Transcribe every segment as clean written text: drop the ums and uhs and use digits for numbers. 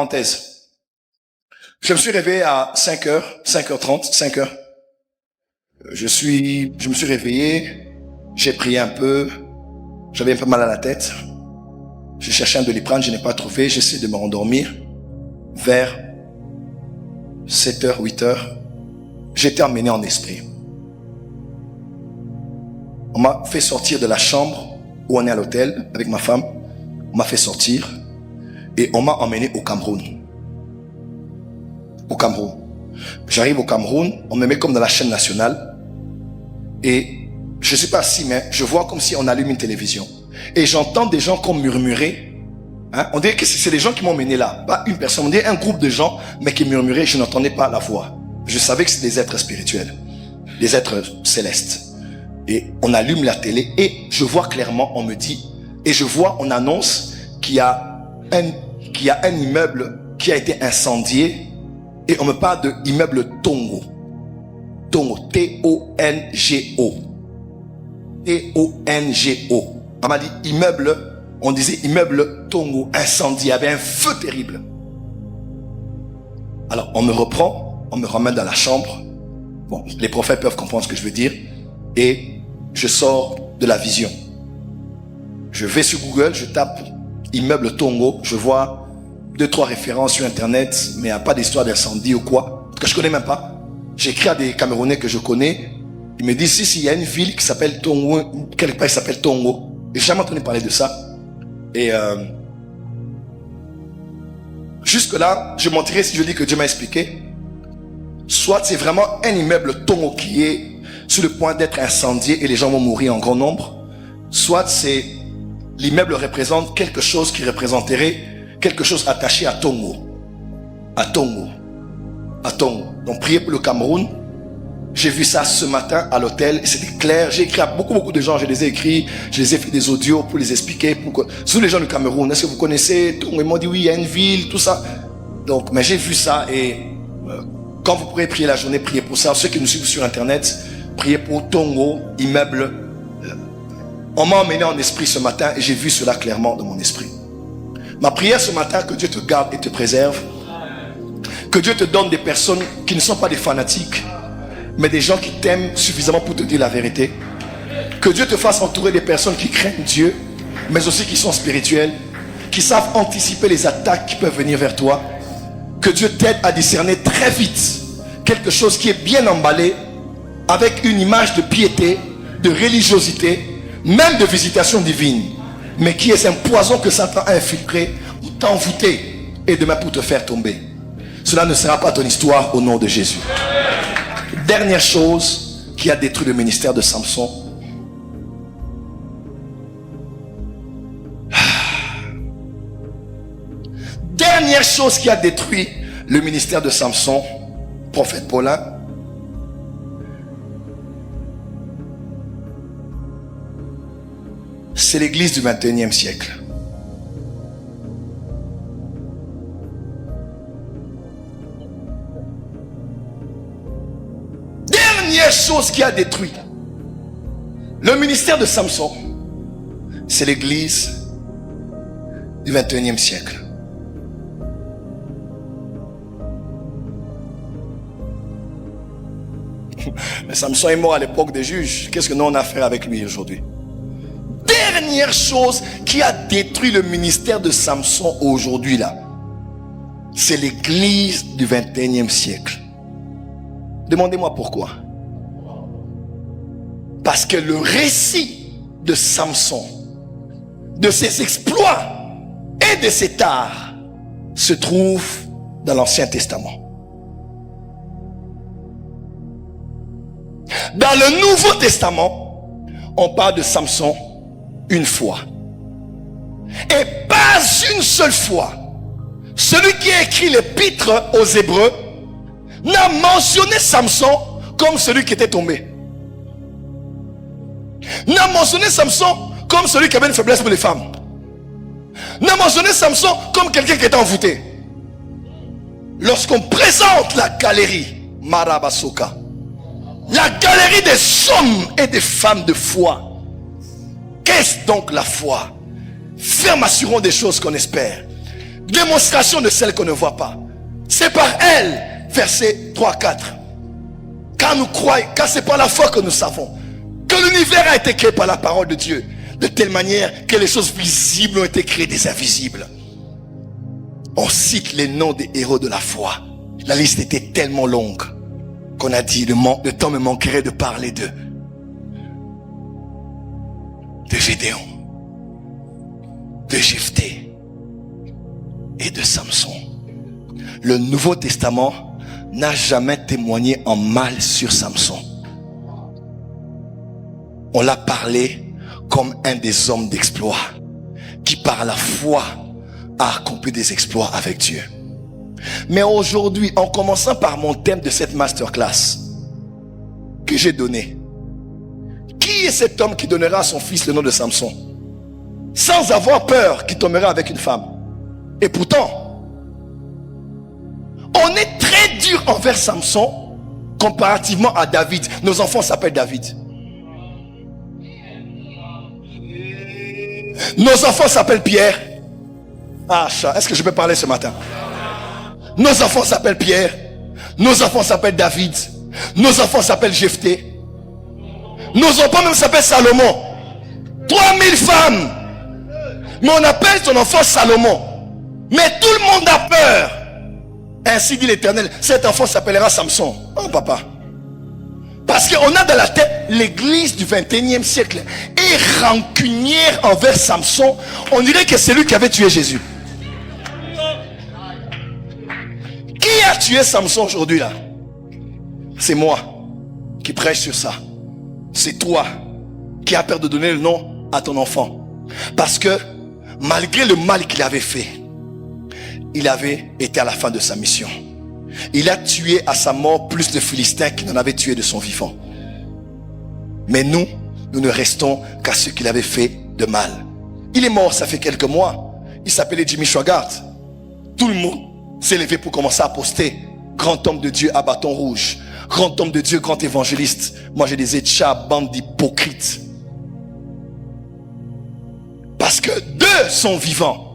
Parenthèse. Je me suis réveillé à 5h, 5h30, 5h. Je me suis réveillé, j'ai prié un peu, j'avais un peu mal à la tête. J'ai cherché un Doliprane, je n'ai pas trouvé, j'essaie de me rendormir. Vers 7h, 8h, j'étais emmené en esprit. On m'a fait sortir de la chambre où on est à l'hôtel avec ma femme. On m'a fait sortir et on m'a emmené au Cameroun. Au Cameroun. J'arrive au Cameroun, on me met comme dans la chaîne nationale et je ne suis pas assis, mais je vois comme si on allume une télévision. Et j'entends des gens comme murmurer. On dirait que c'est des gens qui m'ont mené là. Pas une personne, on dirait un groupe de gens, mais qui murmuraient, je n'entendais pas la voix. Je savais que c'est des êtres spirituels, des êtres célestes. Et on allume la télé et je vois clairement, on me dit, et je vois, on annonce qu'il y a un immeuble qui a été incendié et on me parle de immeuble Tongo. Tongo, T-O-N-G-O. T-O-N-G-O. On m'a dit immeuble, on disait immeuble Tongo, incendie, il y avait un feu terrible. Alors on me reprend, on me ramène dans la chambre. Bon, les prophètes peuvent comprendre ce que je veux dire. Et je sors de la vision. Je vais sur Google, je tape immeuble Tongo, je vois 2-3 références sur internet, mais il n'y a pas d'histoire d'incendie ou quoi, que je connais même pas. J'écris à des Camerounais que je connais, ils me disent si il y a une ville qui s'appelle Tongo, quelque part qui s'appelle Tongo. Et j'ai jamais entendu parler de ça. Et jusque là, je mentirais si je dis que Dieu m'a expliqué. Soit c'est vraiment un immeuble Tongo qui est sur le point d'être incendié et les gens vont mourir en grand nombre. Soit c'est l'immeuble représente quelque chose qui représenterait quelque chose attaché à Tongo. À Tongo. À Tongo. Donc priez pour le Cameroun. J'ai vu ça ce matin à l'hôtel. C'était clair. J'ai écrit à beaucoup de gens. Je les ai écrits. Je les ai fait des audios pour les expliquer. Sur les gens du Cameroun. Est-ce que vous connaissez Tongo? Ils m'ont dit oui, il y a une ville, tout ça. Donc, mais j'ai vu ça et quand vous pourrez prier la journée, priez pour ça. Ceux qui nous suivent sur internet, priez pour Tongo, immeuble. On m'a emmené en esprit ce matin et j'ai vu cela clairement dans mon esprit. Ma prière ce matin, que Dieu te garde et te préserve. Que Dieu te donne des personnes qui ne sont pas des fanatiques, mais des gens qui t'aiment suffisamment pour te dire la vérité. Que Dieu te fasse entourer des personnes qui craignent Dieu, mais aussi qui sont spirituelles, qui savent anticiper les attaques qui peuvent venir vers toi. Que Dieu t'aide à discerner très vite quelque chose qui est bien emballé, avec une image de piété, de religiosité, même de visitation divine, mais qui est un poison que Satan a infiltré pour t'envoûter et demain pour te faire tomber. Cela ne sera pas ton histoire au nom de Jésus. Dernière chose qui a détruit le ministère de Samson. Dernière chose qui a détruit le ministère de Samson, prophète Paulin. C'est l'église du 21e siècle. Dernière chose qui a détruit le ministère de Samson, c'est l'église du 21e siècle. Mais Samson est mort à l'époque des juges. Qu'est-ce que nous on a à faire avec lui aujourd'hui? Dernière chose qui a détruit le ministère de Samson aujourd'hui là, c'est l'église du 21e siècle. Demandez-moi pourquoi. Parce que le récit de Samson, de ses exploits et de ses tares se trouve dans l'Ancien Testament. Dans le Nouveau Testament, on parle de Samson une fois. Et pas une seule fois, celui qui a écrit l'épître aux Hébreux n'a mentionné Samson comme celui qui était tombé. N'a mentionné Samson comme celui qui avait une faiblesse pour les femmes. N'a mentionné Samson comme quelqu'un qui était envoûté. Lorsqu'on présente la galerie Marabasoka, la galerie des hommes et des femmes de foi, qu'est-ce donc la foi? Ferme assurons des choses qu'on espère, Démonstration de celle qu'on ne voit pas. C'est par elle, verset 3-4. Car nous croyons, car c'est par la foi que nous savons que l'univers a été créé par la parole de Dieu, de telle manière que les choses visibles ont été créées des invisibles. On cite les noms des héros de la foi. La liste était tellement longue qu'on a dit le temps me manquerait de parler de Gédéon, de Jephthé et de Samson. Le Nouveau Testament n'a jamais témoigné en mal sur Samson. On l'a parlé comme un des hommes d'exploit qui par la foi a accompli des exploits avec Dieu. Mais aujourd'hui, en commençant par mon thème de cette masterclass que j'ai donné, qui est cet homme qui donnera à son fils le nom de Samson sans avoir peur qu'il tombera avec une femme? Et pourtant, on est très dur envers Samson comparativement à David. Nos enfants s'appellent David. Nos enfants s'appellent Pierre. Ah, est-ce que je peux parler ce matin? Nos enfants s'appellent Pierre. Nos enfants s'appellent David. Nos enfants s'appellent Jephthé. Nos enfants même s'appellent Salomon. 3000 femmes. Mais on appelle son enfant Salomon. Mais tout le monde a peur. Ainsi dit l'Éternel, cet enfant s'appellera Samson. Oh papa. Parce qu'on a dans la tête l'église du 21e siècle est rancunière envers Samson. On dirait que c'est lui qui avait tué Jésus. Qui a tué Samson aujourd'hui là? C'est moi qui prêche sur ça. C'est toi qui as peur de donner le nom à ton enfant. Parce que malgré le mal qu'il avait fait, il avait été à la fin de sa mission. Il a tué à sa mort plus de Philistins qu'il n'en avait tué de son vivant. Mais nous ne restons qu'à ce qu'il avait fait de mal. Il est mort, ça fait quelques mois. Il s'appelait Jimmy Swaggart. Tout le monde s'est levé pour commencer à poster. Grand homme de Dieu à bâton rouge. Grand homme de Dieu, grand évangéliste. Moi je disais, tcha, bande d'hypocrites. Parce que de son vivant,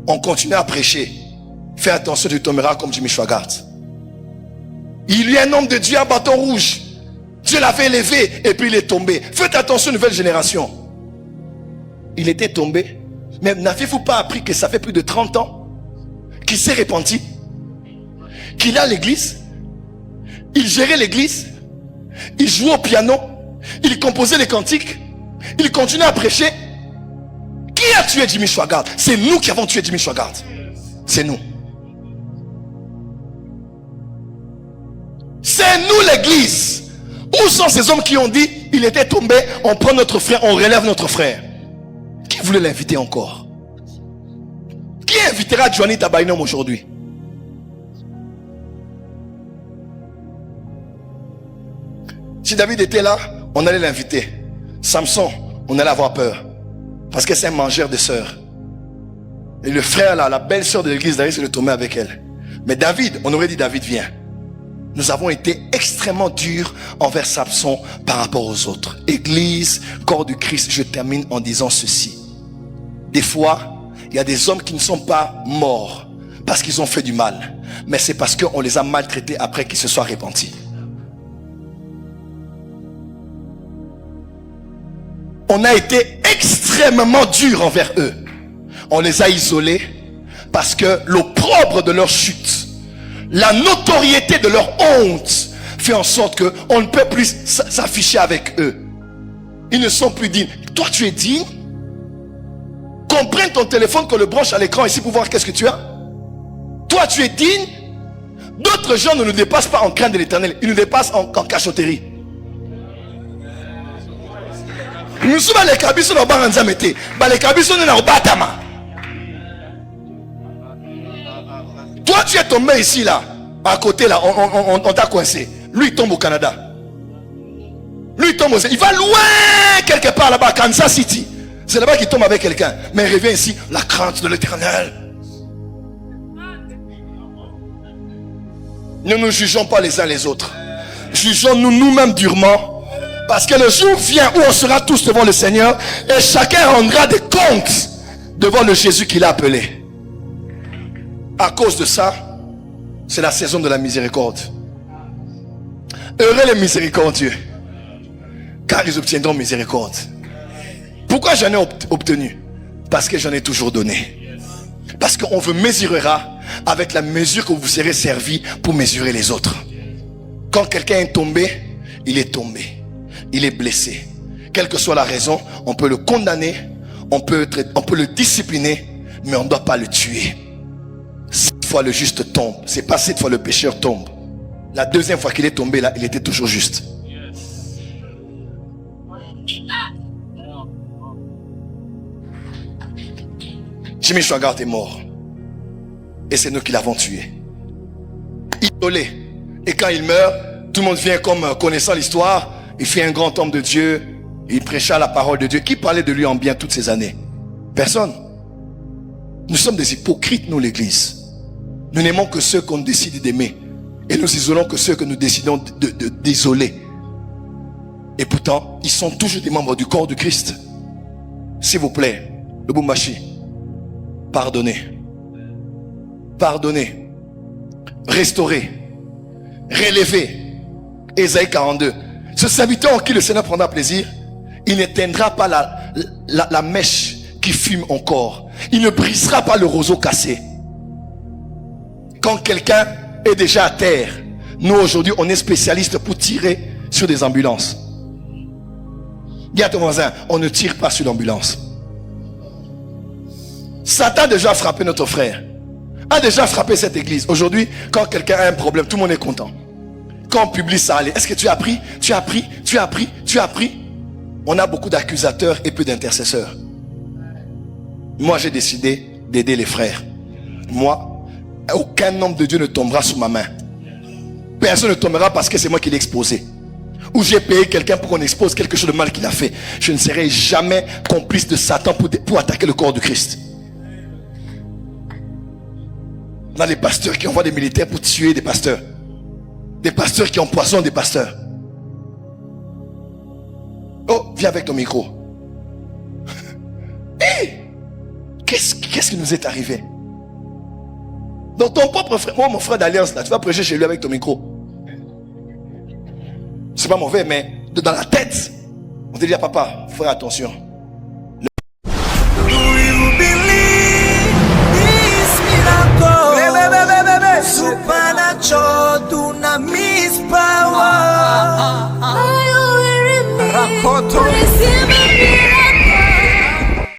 on continue à prêcher. Fais attention, tu tomberas comme Jimmy Swaggart. Il y a un homme de Dieu à bâton rouge. Dieu l'avait élevé et puis il est tombé. Faites attention, nouvelle génération. Il était tombé. Mais n'avez-vous pas appris que ça fait plus de 30 ans qu'il s'est repenti? Qu'il a l'église? Il gérait l'église? Il jouait au piano? Il composait les cantiques? Il continuait à prêcher? Qui a tué Jimmy Swaggart? C'est nous qui avons tué Jimmy Swaggart. C'est nous. C'est nous l'église. Où sont ces hommes qui ont dit il était tombé, on prend notre frère, on relève notre frère? Qui voulait l'inviter encore? Qui invitera Johnny Tabainom aujourd'hui? Si David était là, on allait l'inviter. Samson, on allait avoir peur. Parce que c'est un mangeur de sœurs. Et le frère là, la belle sœur de l'église, David, c'est de tomber avec elle. Mais David, on aurait dit David, viens. Nous avons été extrêmement durs envers Samson par rapport aux autres. Église, corps du Christ, je termine en disant ceci. Des fois, il y a des hommes qui ne sont pas morts parce qu'ils ont fait du mal. Mais c'est parce qu'on les a maltraités après qu'ils se soient repentis. On a été extrêmement dur envers eux. On les a isolés parce que l'opprobre de leur chute, la notoriété de leur honte fait en sorte qu'on ne peut plus s'afficher avec eux. Ils ne sont plus dignes. Toi, tu es digne? Qu'on prenne ton téléphone, qu'on le branche à l'écran ici pour voir qu'est-ce que tu as. Toi, tu es digne? D'autres gens ne nous dépassent pas en crainte de l'Éternel. Ils nous dépassent en cachotterie. Nous sommes les cabisons dans Baranzamete. Les cabisons dans le Batama. Toi tu es tombé ici là, à côté là, on t'a coincé. Lui il tombe au Canada. Lui il tombe il va loin quelque part là-bas, Kansas City. C'est là-bas qu'il tombe avec quelqu'un. Mais il revient ici, la crainte de l'Éternel. Ne nous jugeons pas les uns les autres. Jugeons-nous nous-mêmes durement. Parce que le jour vient où on sera tous devant le Seigneur et chacun rendra des comptes devant le Jésus qu'il a appelé. À cause de ça, c'est la saison de la miséricorde. Heureux les miséricordieux, car ils obtiendront miséricorde. Pourquoi j'en ai obtenu? Parce que j'en ai toujours donné. Parce qu'on vous mesurera avec la mesure que vous serez servi pour mesurer les autres. Quand quelqu'un est tombé, il est tombé. Il est blessé. Quelle que soit la raison, on peut le condamner, on peut le discipliner, mais on ne doit pas le tuer. Cette fois le juste tombe. C'est pas cette fois le pécheur tombe. La deuxième fois qu'il est tombé là, il était toujours juste. Jimmy Swaggart est mort. Et c'est nous qui l'avons tué. Isolé. Et quand il meurt, tout le monde vient comme connaissant l'histoire. Il fait un grand homme de Dieu. Il prêcha la parole de Dieu. Qui parlait de lui en bien toutes ces années? Personne. Nous sommes des hypocrites, nous, l'église. Nous n'aimons que ceux qu'on décide d'aimer. Et nous isolons que ceux que nous décidons d'isoler. Et pourtant, ils sont toujours des membres du corps du Christ. S'il vous plaît, le Lubumbashi, pardonnez. Pardonnez. Restaurez. Relevez. Ésaïe 42. Ce serviteur en qui le Seigneur prendra plaisir, il n'éteindra pas la mèche qui fume encore. Il ne brisera pas le roseau cassé. Quand quelqu'un est déjà à terre, nous aujourd'hui on est spécialiste pour tirer sur des ambulances. Dis à ton voisin, on ne tire pas sur l'ambulance. Satan a déjà frappé notre frère, a déjà frappé cette église. Aujourd'hui, quand quelqu'un a un problème, tout le monde est content. Quand on publie ça, allez, est-ce que tu as appris? Tu as appris? Tu as appris? Tu as appris? On a beaucoup d'accusateurs et peu d'intercesseurs. Moi, j'ai décidé d'aider les frères. Moi, aucun homme de Dieu ne tombera sous ma main. Personne ne tombera parce que c'est moi qui l'ai exposé. Ou j'ai payé quelqu'un pour qu'on expose quelque chose de mal qu'il a fait. Je ne serai jamais complice de Satan pour attaquer le corps du Christ. On a des pasteurs qui envoient des militaires pour tuer des pasteurs. Des pasteurs qui empoisonnent des pasteurs. Oh, viens avec ton micro. Hey, qu'est-ce qui nous est arrivé? Donc ton propre frère, moi mon frère d'alliance là, tu vas prêcher chez lui avec ton micro. C'est pas mauvais, mais dans la tête, on te dit à papa, frère attention.